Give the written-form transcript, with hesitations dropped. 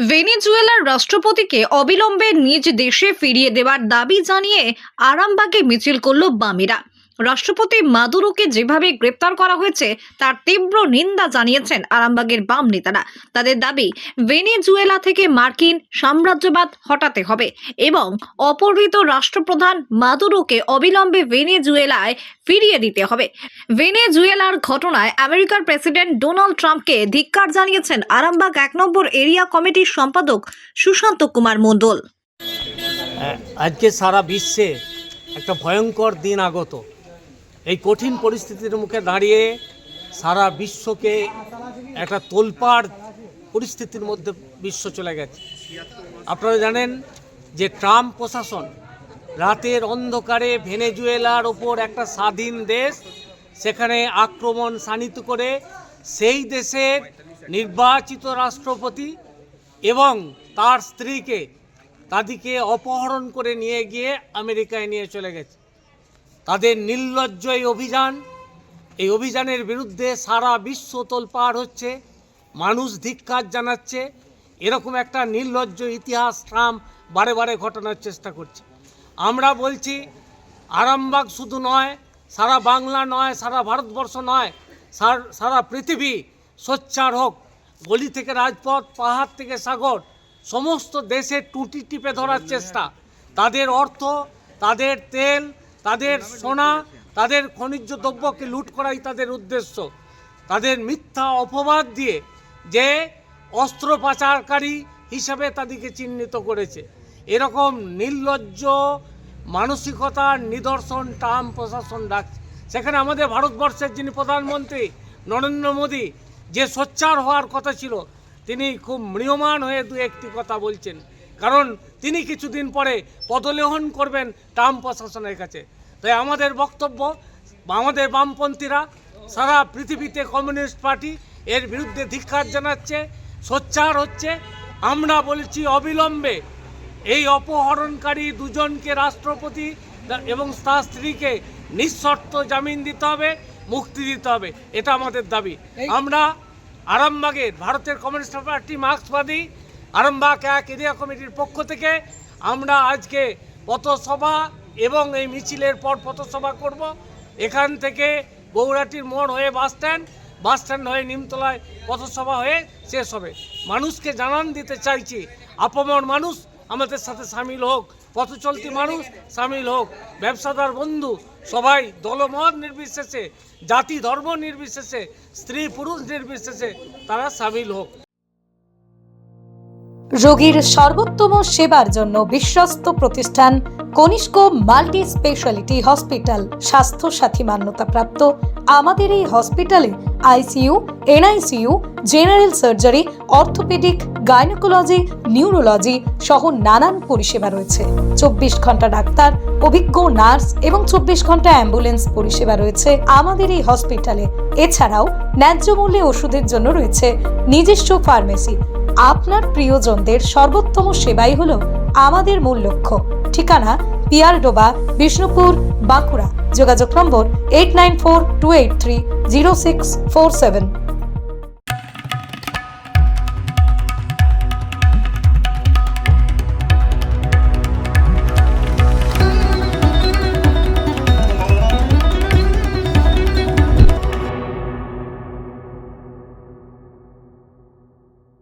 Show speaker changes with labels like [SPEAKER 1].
[SPEAKER 1] ভেনেজুয়েলার রাষ্ট্রপতিকে অবিলম্বে নিজ দেশে ফিরিয়ে দেওয়ার দাবি জানিয়ে আরামবাগে মিছিল করল বামেরা। রাষ্ট্রপতি মাদুরোকে যেভাবে গ্রেপ্তার করা হয়েছে তার তীব্র নিন্দা জানিয়েছেন আরামবাগের বাম নেতারা। তাদের দাবি, ভেনেজুয়েলা থেকে মার্কিন সাম্রাজ্যবাদ হটাতে হবে এবং অপহৃত রাষ্ট্রপ্রধান মাদুরোকে অবিলম্বে ভেনেজুয়েলায় ফিরিয়ে দিতে হবে। ভেনেজুয়েলার ঘটনায় আমেরিকার প্রেসিডেন্ট ডোনাল্ড ট্রাম্পকে ধিক্কার জানিয়েছেন আরামবাগ ১ নম্বর এরিয়া কমিটির সম্পাদক সুশান্ত কুমার মণ্ডল।
[SPEAKER 2] আজকে সারা বিশ্বে একটা ভয়ঙ্কর দিন আগত। এই কঠিন পরিস্থিতির মুখে দাঁড়িয়ে সারা বিশ্বকে একটা তোলপাড় পরিস্থিতির মধ্যে বিশ্ব চলে গেছে। আপনারা জানেন যে ট্রাম্প প্রশাসন রাতের অন্ধকারে ভেনেজুয়েলার ওপর একটা স্বাধীন দেশ, সেখানে আক্রমণ শাণিত করে সেই দেশের নির্বাচিত রাষ্ট্রপতি এবং তার স্ত্রীকে তাদেরকে অপহরণ করে নিয়ে গিয়ে আমেরিকায় নিয়ে চলে গেছে। তাদের নির্লজ্জ এই অভিযানের বিরুদ্ধে সারা বিশ্ব তোলপাড় হচ্ছে, মানুষ ধিক্কার জানাচ্ছে। এরকম একটা নির্লজ্জ ইতিহাস ট্রাম্প বারে বারে ঘটানোর চেষ্টা করছে। আমরা বলছি, আরামবাগ শুধু নয়, সারা বাংলা নয়, সারা ভারতবর্ষ নয়, সারা পৃথিবী সোচ্চার হোক। গলি থেকে রাজপথ, পাহাড় থেকে সাগর, সমস্ত দেশের টুটি টিপে ধরার চেষ্টা। তাদের অর্থ, তাদের তেল, তাদের সোনা, তাদের খনিজ দ্রব্যকে লুট করাই তাদের উদ্দেশ্য। তাদের মিথ্যা অপবাদ দিয়ে যে অস্ত্র পাচারকারী হিসাবে তাদেরকে চিহ্নিত করেছে। এরকম নির্লজ্জ মানসিকতার নিদর্শন ট্রাম্প প্রশাসন ডাকছে। সেখানে আমাদের ভারতবর্ষের যিনি প্রধানমন্ত্রী নরেন্দ্র মোদী, যে সোচ্চার হওয়ার কথা ছিল, তিনি খুব ম্রিয়মাণ হয়ে দু একটি কথা বলছেন, কারণ তিনি কিছুদিন পরে পদলেহন করবেন ট্রাম্প প্রশাসনের কাছে। তাই আমাদের বক্তব্য, আমাদের বামপন্থীরা সারা পৃথিবীতে কমিউনিস্ট পার্টি এর বিরুদ্ধে ধিক্কার জানাচ্ছে, সোচ্চার হচ্ছে। আমরা বলছি অবিলম্বে এই অপহরণকারী দুজনকে, রাষ্ট্রপতি এবং তার স্ত্রীকে নিঃশর্ত জামিন দিতে হবে, মুক্তি দিতে হবে। এটা আমাদের দাবি। আমরা আরামবাগের ভারতের কমিউনিস্ট পার্টি মার্ক্সবাদী আরামবাগ ১ এরিয়া কমিটির পক্ষ থেকে আমরা আজকে পথসভা এবং এই মিছিলের পর পথসভা করব। এখান থেকে গৌরাটির মোড় হয়ে বাসস্ট্যান্ড হয়ে নিমতলায় পথসভা হয়ে শেষ হবে। মানুষকে জানান দিতে চাইছি, আপামর মানুষ আমাদের সাথে সামিল হোক, পথচলতি মানুষ সামিল হোক, ব্যবসাদার বন্ধু সবাই দলমত নির্বিশেষে, জাতি ধর্ম নির্বিশেষে, স্ত্রী পুরুষ নির্বিশেষে তারা সামিল হোক।
[SPEAKER 3] রোগীর সর্বোত্তম সেবার জন্য বিশ্বস্ত প্রতিষ্ঠান কনিষ্ক মাল্টি স্পেশালিটি হসপিটাল, স্বাস্থ্য সাথী মান্যতাপ্রাপ্ত। আমাদের এই হসপিটালে ICU, NICU, general surgery, orthopaedic, gynaecology, neurology সহ নানান পরিষেবা রয়েছে। 24 ঘন্টা ডাক্তার, অভিজ্ঞ নার্স এবং 24 ঘন্টা অ্যাম্বুলেন্স পরিষেবা রয়েছে আমাদের এই হসপিটালে। এছাড়াও ন্যায্য মূল্যে ওষুধের জন্য রয়েছে নিজস্ব ফার্মেসি। আপনার প্রিয়জনদের সর্বোত্তম সেবাই হলো আমাদের মূল লক্ষ্য। ঠিকানা পিয়ারডোবা, বিষ্ণুপুর, বাঁকুড়া। যোগাযোগ নম্বর 8942830647।